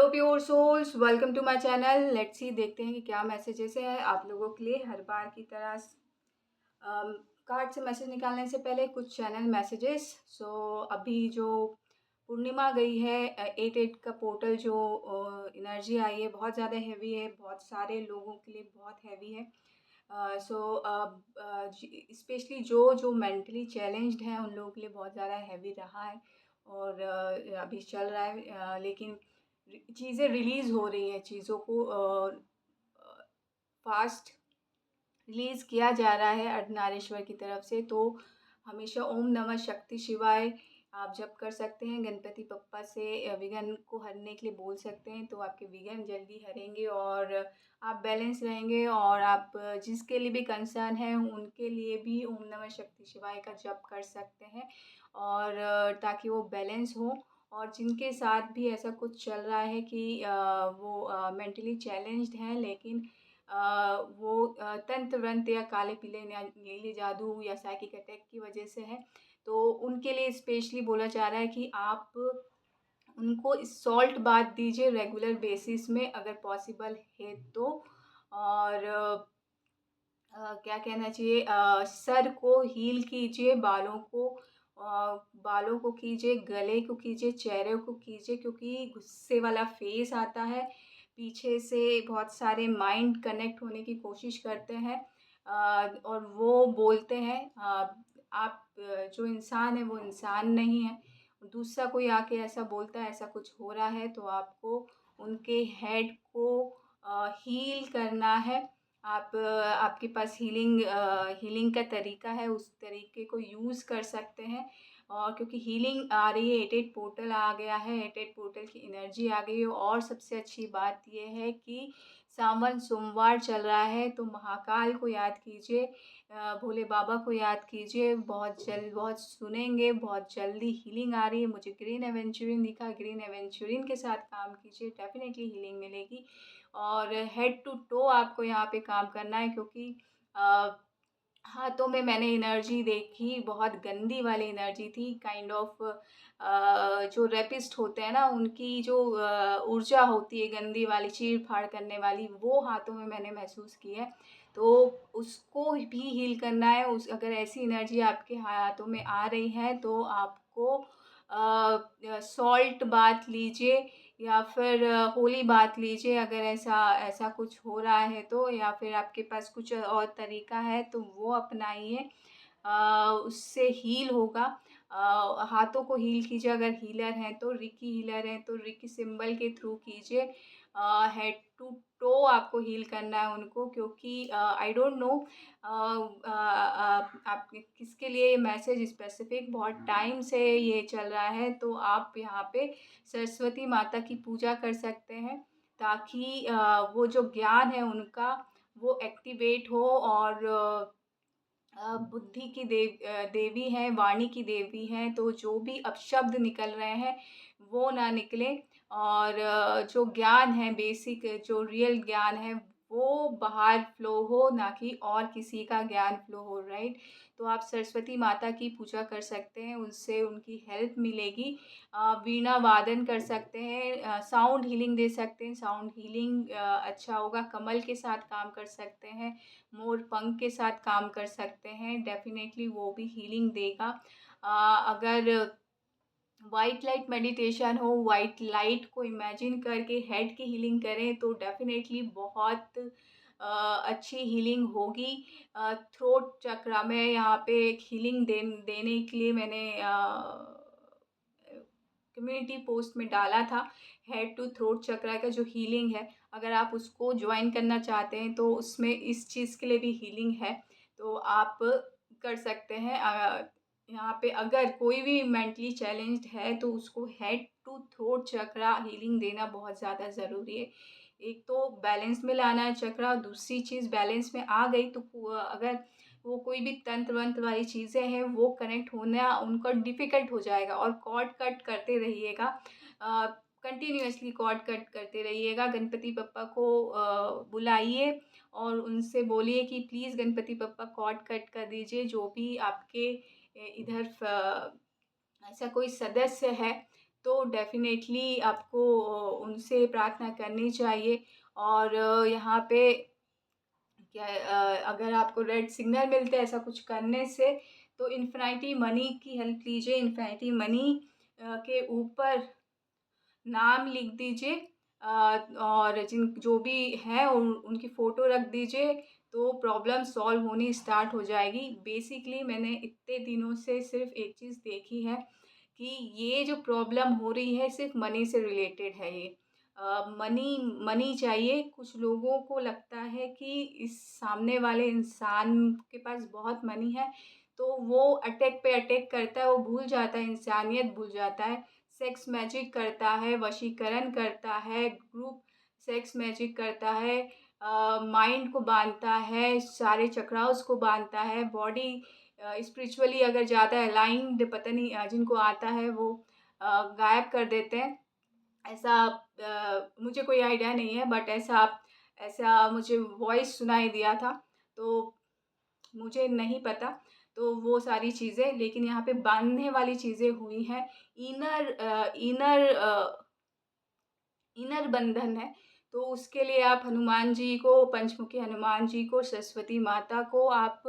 Hello pure souls, welcome to my channel. Let's see, देखते हैं कि क्या मैसेजेस है आप लोगों के लिए। हर बार की तरह कार्ड से मैसेज निकालने से पहले कुछ चैनल मैसेजेस। अभी जो पूर्णिमा गई है, 8/8 का पोर्टल जो एनर्जी आई है बहुत ज़्यादा हैवी है, बहुत सारे लोगों के लिए बहुत हैवी है। स्पेशली जो जो मेंटली चैलेंज्ड हैं उन लोगों के लिए बहुत ज़्यादा हैवी रहा है। और अभी चल रहा है, लेकिन चीज़ें रिलीज़ हो रही हैं, चीज़ों को फास्ट रिलीज़ किया जा रहा है अर्धनारीश्वर की तरफ से। तो हमेशा ओम नमः शक्ति शिवाय आप जप कर सकते हैं। गणपति बप्पा से विघ्न को हरने के लिए बोल सकते हैं, तो आपके विघ्न जल्दी हरेंगे और आप बैलेंस रहेंगे। और आप जिसके लिए भी कंसर्न है उनके लिए भी ओम नमः शक्ति शिवाय का जप कर सकते हैं, और ताकि वो बैलेंस हो। और जिनके साथ भी ऐसा कुछ चल रहा है कि वो मेंटली चैलेंज्ड हैं, लेकिन वो तंत्र वंत्र या काले पीले नीले जादू या साइकिक अटैक की वजह से है, तो उनके लिए स्पेशली बोला जा रहा है कि आप उनको सॉल्ट बाथ दीजिए रेगुलर बेसिस में अगर पॉसिबल है तो। और क्या कहना चाहिए, सर को हील कीजिए, बालों को कीजिए, गले को कीजिए, चेहरे को कीजिए, क्योंकि गुस्से वाला फेस आता है। पीछे से बहुत सारे माइंड कनेक्ट होने की कोशिश करते हैं, और वो बोलते हैं आप जो इंसान है वो इंसान नहीं है। दूसरा कोई आके ऐसा बोलता है ऐसा कुछ हो रहा है, तो आपको उनके हेड को हील करना है। आपके पास हीलिंग का तरीका है, उस तरीके को यूज़ कर सकते हैं। और क्योंकि हीलिंग आ रही है, 8/8 पोर्टल आ गया है, 8/8 पोर्टल की एनर्जी आ गई है। और सबसे अच्छी बात ये है कि सावन सोमवार चल रहा है, तो महाकाल को याद कीजिए, भोले बाबा को याद कीजिए। बहुत सुनेंगे, बहुत जल्दी हीलिंग आ रही है। मुझे ग्रीन एवेंचुरिन दिखा, ग्रीन एवेंचुरिन के साथ काम कीजिए, डेफिनेटली हीलिंग मिलेगी। और हेड टू टो आपको यहाँ पे काम करना है, क्योंकि हाथों में मैंने एनर्जी देखी, बहुत गंदी वाली एनर्जी थी, काइंड ऑफ जो रेपिस्ट होते हैं ना, उनकी जो ऊर्जा होती है गंदी वाली, चीर-फाड़ करने वाली, वो हाथों में मैंने महसूस की है। तो उसको भी हील करना है। उस अगर ऐसी एनर्जी आपके हाथों में आ रही है, तो आपको सॉल्ट बाथ लीजिए, या फिर होली बात लीजिए अगर ऐसा ऐसा कुछ हो रहा है तो, या फिर आपके पास कुछ और तरीका है तो वो अपनाइए, उससे हील होगा। हाथों को हील कीजिए, अगर हीलर हैं तो रिकी हीलर हैं तो रिकी सिंबल के थ्रू कीजिए। हेड टू टो आपको हील करना है उनको, क्योंकि आई डोंट नो आप किसके लिए ये मैसेज स्पेसिफिक बहुत टाइम से ये चल रहा है। तो आप यहाँ पे सरस्वती माता की पूजा कर सकते हैं, ताकि वो जो ज्ञान है उनका वो एक्टिवेट हो। और बुद्धि की देवी हैं, वाणी की देवी हैं, तो जो भी अपशब्द निकल रहे हैं वो ना निकले। और जो ज्ञान है, बेसिक जो रियल ज्ञान है, वो बाहर फ्लो हो, ना कि और किसी का ज्ञान फ्लो हो, राइट। तो आप सरस्वती माता की पूजा कर सकते हैं, उनसे उनकी हेल्प मिलेगी। वीणा वादन कर सकते हैं, साउंड हीलिंग दे सकते हैं, साउंड हीलिंग अच्छा होगा। कमल के साथ काम कर सकते हैं, मोर पंख के साथ काम कर सकते हैं, डेफिनेटली वो भी हीलिंग देगा। अगर वाइट लाइट मेडिटेशन हो, वाइट लाइट को इमेजिन करके हेड की हीलिंग करें, तो डेफिनेटली बहुत अच्छी हीलिंग होगी। थ्रोट चक्रा में यहाँ पे एक हीलिंग देने के लिए मैंने कम्युनिटी पोस्ट में डाला था। हेड टू थ्रोट चक्रा का जो हीलिंग है, अगर आप उसको ज्वाइन करना चाहते हैं तो उसमें इस चीज़ के लिए भी हीलिंग है, तो आप कर सकते हैं। यहाँ पे अगर कोई भी मेंटली चैलेंज्ड है तो उसको head to throat chakra healing देना बहुत ज़्यादा ज़रूरी है। एक तो बैलेंस में लाना है चक्रा, दूसरी चीज़ बैलेंस में आ गई तो अगर वो कोई भी तंत्र वंत्र वाली चीज़ें हैं वो कनेक्ट होना उनका डिफ़िकल्ट हो जाएगा। और कॉर्ड कट करते रहिएगा, कंटिन्यूअसली कॉर्ड कट करते रहिएगा। गणपति बप्पा को बुलाइए और उनसे बोलिए कि please Ganpati Bappa cord cut कर दीजिए। जो भी आपके इधर ऐसा कोई सदस्य है तो डेफ़िनेटली आपको उनसे प्रार्थना करनी चाहिए। और यहाँ पे क्या है, अगर आपको रेड सिग्नल मिलते हैं ऐसा कुछ करने से, तो इन्फिनिटी मनी की हेल्प लीजिए। इन्फिनिटी मनी के ऊपर नाम लिख दीजिए, और जो भी हैं उनकी फ़ोटो रख दीजिए, तो प्रॉब्लम सॉल्व होनी स्टार्ट हो जाएगी। बेसिकली मैंने इतने दिनों से सिर्फ़ एक चीज़ देखी है कि ये जो प्रॉब्लम हो रही है सिर्फ़ मनी से रिलेटेड है ये। मनी मनी चाहिए। कुछ लोगों को लगता है कि इस सामने वाले इंसान के पास बहुत मनी है, तो वो अटैक पे अटैक करता है, वो भूल जाता है, इंसानियत भूल जाता है। सेक्स मैजिक करता है, वशीकरण करता है, ग्रुप सेक्स मैजिक करता है, माइंड को बाँधता है, सारे चक्रास को बाँधता है, बॉडी स्पिरिचुअली अगर ज़्यादा अलाइन्ड पता नहीं जिनको आता है वो गायब कर देते हैं। ऐसा मुझे कोई आइडिया नहीं है, बट ऐसा मुझे वॉइस सुनाई दिया था, तो मुझे नहीं पता। तो वो सारी चीज़ें, लेकिन यहाँ पे बाँधने वाली चीज़ें हुई हैं। इनर इनर बंधन है, तो उसके लिए आप हनुमान जी को, पंचमुखी हनुमान जी को, सरस्वती माता को आप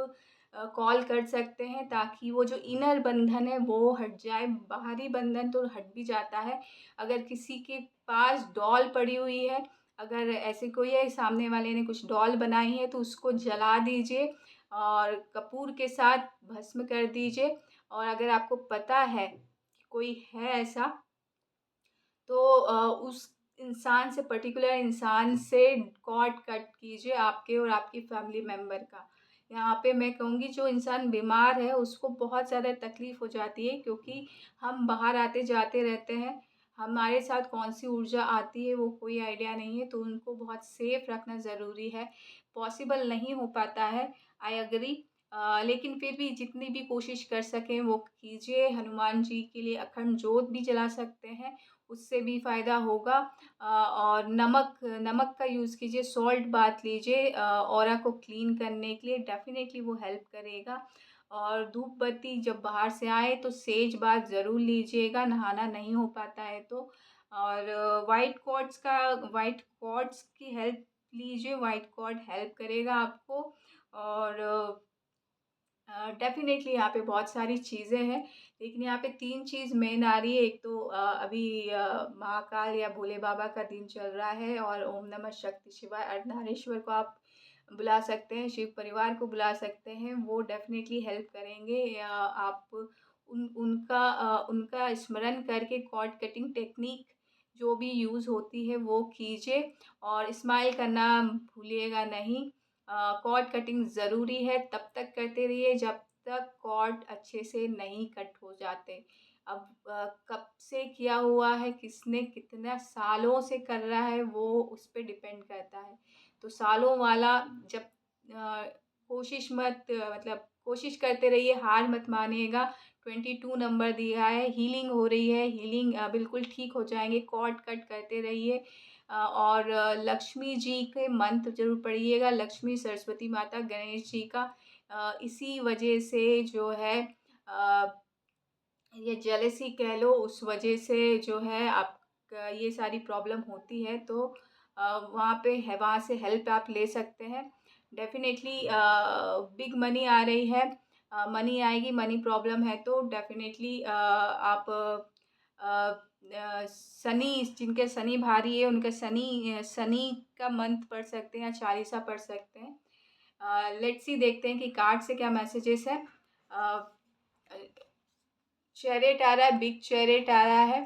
कॉल कर सकते हैं, ताकि वो जो इनर बंधन है वो हट जाए। बाहरी बंधन तो हट भी जाता है। अगर किसी के पास डॉल पड़ी हुई है, अगर ऐसे कोई है, सामने वाले ने कुछ डॉल बनाई है, तो उसको जला दीजिए और कपूर के साथ भस्म कर दीजिए। और अगर आपको पता है कि कोई है ऐसा, तो उस इंसान से, पर्टिकुलर इंसान से कॉर्ड कट कीजिए, आपके और आपकी फैमिली मेंबर का। यहाँ पे मैं कहूँगी जो इंसान बीमार है उसको बहुत ज़्यादा तकलीफ़ हो जाती है, क्योंकि हम बाहर आते-जाते रहते हैं। हमारे साथ कौन-सी ऊर्जा आती है वो कोई आइडिया नहीं है, तो उनको बहुत सेफ रखना ज़रूरी है। पॉसिबल नहीं हो पाता है, आई एग्री, लेकिन फिर भी जितनी भी कोशिश कर सकें वो कीजिए। हनुमान जी के लिए अखंड जोत भी जला सकते हैं, उससे भी फ़ायदा होगा। और नमक नमक का यूज़ कीजिए, सॉल्ट बाथ लीजिए, ऑरा को क्लीन करने के लिए डेफ़िनेटली वो हेल्प करेगा। और धूप बत्ती जब बाहर से आए तो सेज बाथ ज़रूर लीजिएगा, नहाना नहीं हो पाता है तो। और व्हाइट क्वार्ट्ज़ की हेल्प लीजिए, व्हाइट क्वार्ट्ज़ हेल्प करेगा आपको। और डेफ़िनेटली यहाँ पे बहुत सारी चीज़ें हैं, लेकिन यहाँ पे 3 चीज़ मेन आ रही है। एक तो अभी महाकाल या भोले बाबा का दिन चल रहा है, और ओम नमः शक्ति शिवाय, अर्धनारीश्वर को आप बुला सकते हैं, शिव परिवार को बुला सकते हैं, वो डेफ़िनेटली हेल्प करेंगे। आप उनका स्मरण करके कॉर्ड कटिंग टेक्नीक जो भी यूज़ होती है वो कीजिए, और स्माइल करना भूलिएगा नहीं। कॉर्ड कटिंग ज़रूरी है, तब तक करते रहिए जब तक कॉर्ड अच्छे से नहीं कट हो जाते। अब कब से किया हुआ है, किसने कितना सालों से कर रहा है, वो उस पे डिपेंड करता है। तो सालों वाला जब कोशिश मत मतलब कोशिश करते रहिए, हार मत मानिएगा। 22 नंबर दिया है, हीलिंग हो रही है, हीलिंग बिल्कुल ठीक हो जाएँगे, कॉर्ड कट करते रहिए। और लक्ष्मी जी के मंत्र ज़रूर पढ़िएगा, लक्ष्मी, सरस्वती माता, गणेश जी का। इसी वजह से जो है अ, ये जेलसी कह लो, उस वजह से जो है आपका ये सारी प्रॉब्लम होती है, तो वहाँ पे है, वहाँ से हेल्प आप ले सकते हैं। डेफ़िनेटली बिग मनी आ रही है, मनी आएगी, मनी प्रॉब्लम है तो डेफ़िनेटली आप शनि, जिनके शनि भारी है उनके शनि का मंत्र पढ़ सकते हैं या चालीसा पढ़ सकते हैं। लेट्स सी, देखते हैं कि कार्ड से क्या मैसेजेस हैं। अ, चैरियट आ रहा है, बिग चैरियट आ रहा है।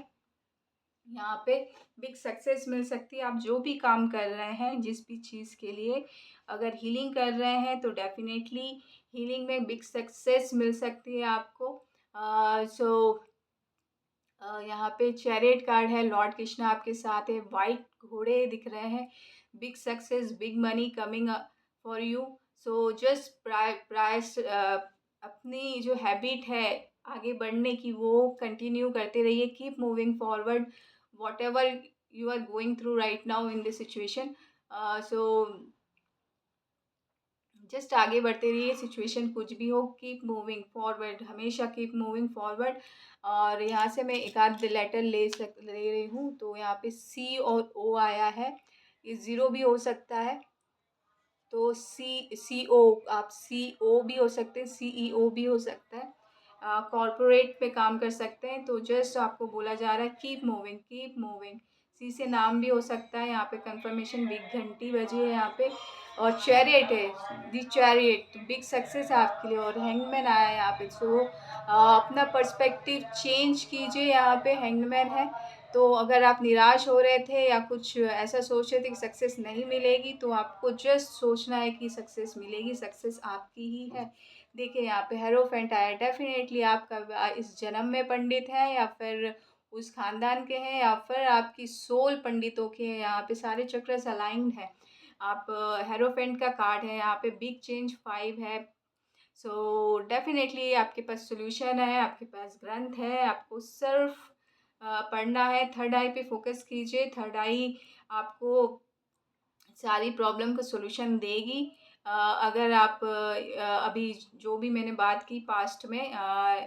यहाँ पे बिग सक्सेस मिल सकती है। आप जो भी काम कर रहे हैं, जिस भी चीज़ के लिए, अगर हीलिंग कर रहे हैं तो डेफ़िनेटली हीलिंग में बिग सक्सेस मिल सकती है आपको। सो यहाँ पे चैरियट कार्ड है, लॉर्ड कृष्णा आपके साथ है, व्हाइट घोड़े दिख रहे हैं, big success, big money coming for you. So just अपनी जो हैबिट है आगे बढ़ने की, वो कंटिन्यू करते रहिए, keep moving forward, whatever you are going through right now in this situation. So just आगे बढ़ते रहिए, सिचुएशन कुछ भी हो, कीप मूविंग फॉरवर्ड, हमेशा कीप मूविंग फॉरवर्ड। और यहाँ से मैं एक आध लेटर ले रही हूँ, तो यहाँ पे सी और ओ आया है, ये ज़ीरो भी हो सकता है। तो सी ओ, आप सी ओ भी हो सकते हैं, सी ई ओ भी हो सकता है, कॉरपोरेट पे काम कर सकते हैं। तो जस्ट आपको बोला जा रहा है कीप मूविंग, कीप मूविंग। सी से नाम भी हो सकता है, यहाँ पे कंफर्मेशन बिग घंटी बजी है यहाँ पे। और चैरियट है, दी चैरियट, बिग सक्सेस है आपके लिए। और हैंगमैन आया है यहाँ पे। सो अपना पर्सपेक्टिव चेंज कीजिए, यहाँ पे हैंगमैन है। तो अगर आप निराश हो रहे थे या कुछ ऐसा सोच रहे थे कि सक्सेस नहीं मिलेगी, तो आपको जस्ट सोचना है कि सक्सेस मिलेगी, सक्सेस आपकी ही है। देखिए यहाँ पे हेरोफेंट आया, डेफिनेटली आपका इस जन्म में पंडित है, या फिर उस खानदान के हैं, या फिर आपकी सोल पंडितों के हैं। यहाँ पे सारे चक्र अलाइंड हैं। आप हेरोफेंट का कार्ड है यहाँ पे, बिग चेंज 5 है। सो डेफिनेटली आपके पास सॉल्यूशन है, आपके पास ग्रंथ है, आपको सिर्फ पढ़ना है। थर्ड आई पे फोकस कीजिए, थर्ड आई आपको सारी प्रॉब्लम का सॉल्यूशन देगी। अगर आप अभी जो भी मैंने बात की पास्ट में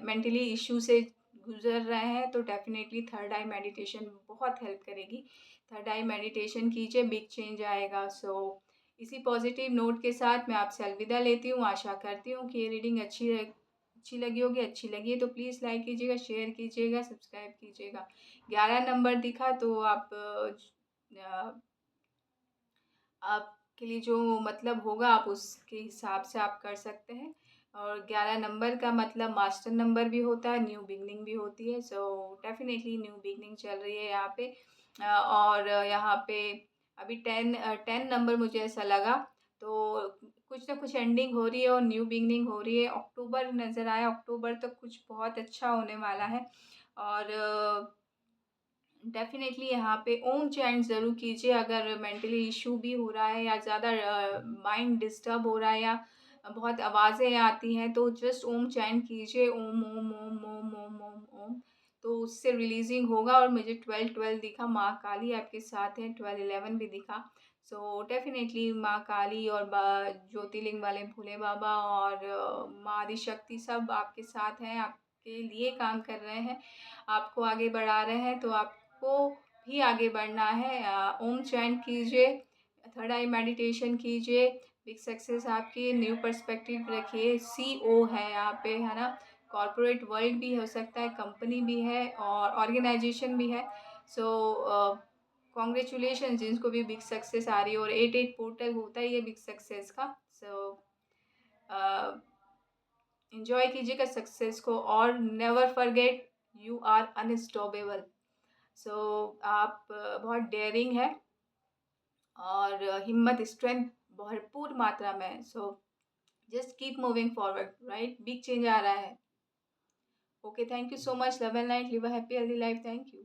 मेंटली इश्यू से गुजर रहे हैं, तो डेफिनेटली थर्ड आई मेडिटेशन बहुत हेल्प करेगी। थर्ड आई मेडिटेशन कीजिए, बिग चेंज आएगा। सो इसी पॉजिटिव नोट के साथ मैं आपसे अलविदा लेती हूँ। आशा करती हूँ कि ये रीडिंग अच्छी लगी होगी। अच्छी लगी है तो प्लीज़ लाइक कीजिएगा, शेयर कीजिएगा, सब्सक्राइब कीजिएगा। 11 नंबर दिखा तो आपके लिए जो मतलब होगा, आप उसके हिसाब से आप कर सकते हैं। और 11 नंबर का मतलब मास्टर नंबर भी होता है, न्यू बिगनिंग भी होती है। सो डेफिनेटली न्यू बिगनिंग चल रही है यहाँ पे। और यहाँ पे अभी 10 नंबर मुझे ऐसा लगा। तो कुछ ना कुछ एंडिंग हो रही है और न्यू बिगनिंग हो रही है। अक्टूबर नज़र आया, अक्टूबर तक कुछ बहुत अच्छा होने वाला है। और डेफ़िनेटली यहाँ पे ओम चैंट ज़रूर कीजिए, अगर मेंटली इश्यू भी हो रहा है या ज़्यादा माइंड डिस्टर्ब हो रहा है या बहुत आवाज़ें आती हैं, तो जस्ट ओम चैंट कीजिए, ओम ओम ओम ओम ओम ओम ओम। तो उससे रिलीजिंग होगा। और मुझे 12-12 दिखा, माँ काली आपके साथ है, 12-11 भी दिखा। सो डेफ़िनेटली माँ काली और ज्योतिर्लिंग वाले भोले बाबा और माँ आदिशक्ति सब आपके साथ हैं, आपके लिए काम कर रहे हैं, आपको आगे बढ़ा रहे हैं। तो आपको भी आगे बढ़ना है। ओम चैंट कीजिए, थर्ड आई मेडिटेशन कीजिए, बिग सक्सेस आपकी, न्यू पर्सपेक्टिव रखिए। सी ओ है यहाँ पे, है ना। कॉरपोरेट वर्ल्ड भी हो सकता है, कंपनी भी है और ऑर्गेनाइजेशन भी है। सो कॉन्ग्रेचुलेशन जिनको भी बिग सक्सेस आ रही है। और 88 पोर्टल होता है ये बिग सक्सेस का। सो एंजॉय कीजिएगा सक्सेस को, और never forget you are unstoppable. So आप बहुत डेयरिंग है और हिम्मत, स्ट्रेंथ भरपूर मात्रा में है। So just keep moving forward, right. Big change आ रहा है। Okay, thank you so much. Love and light, live a happy healthy life. Thank you.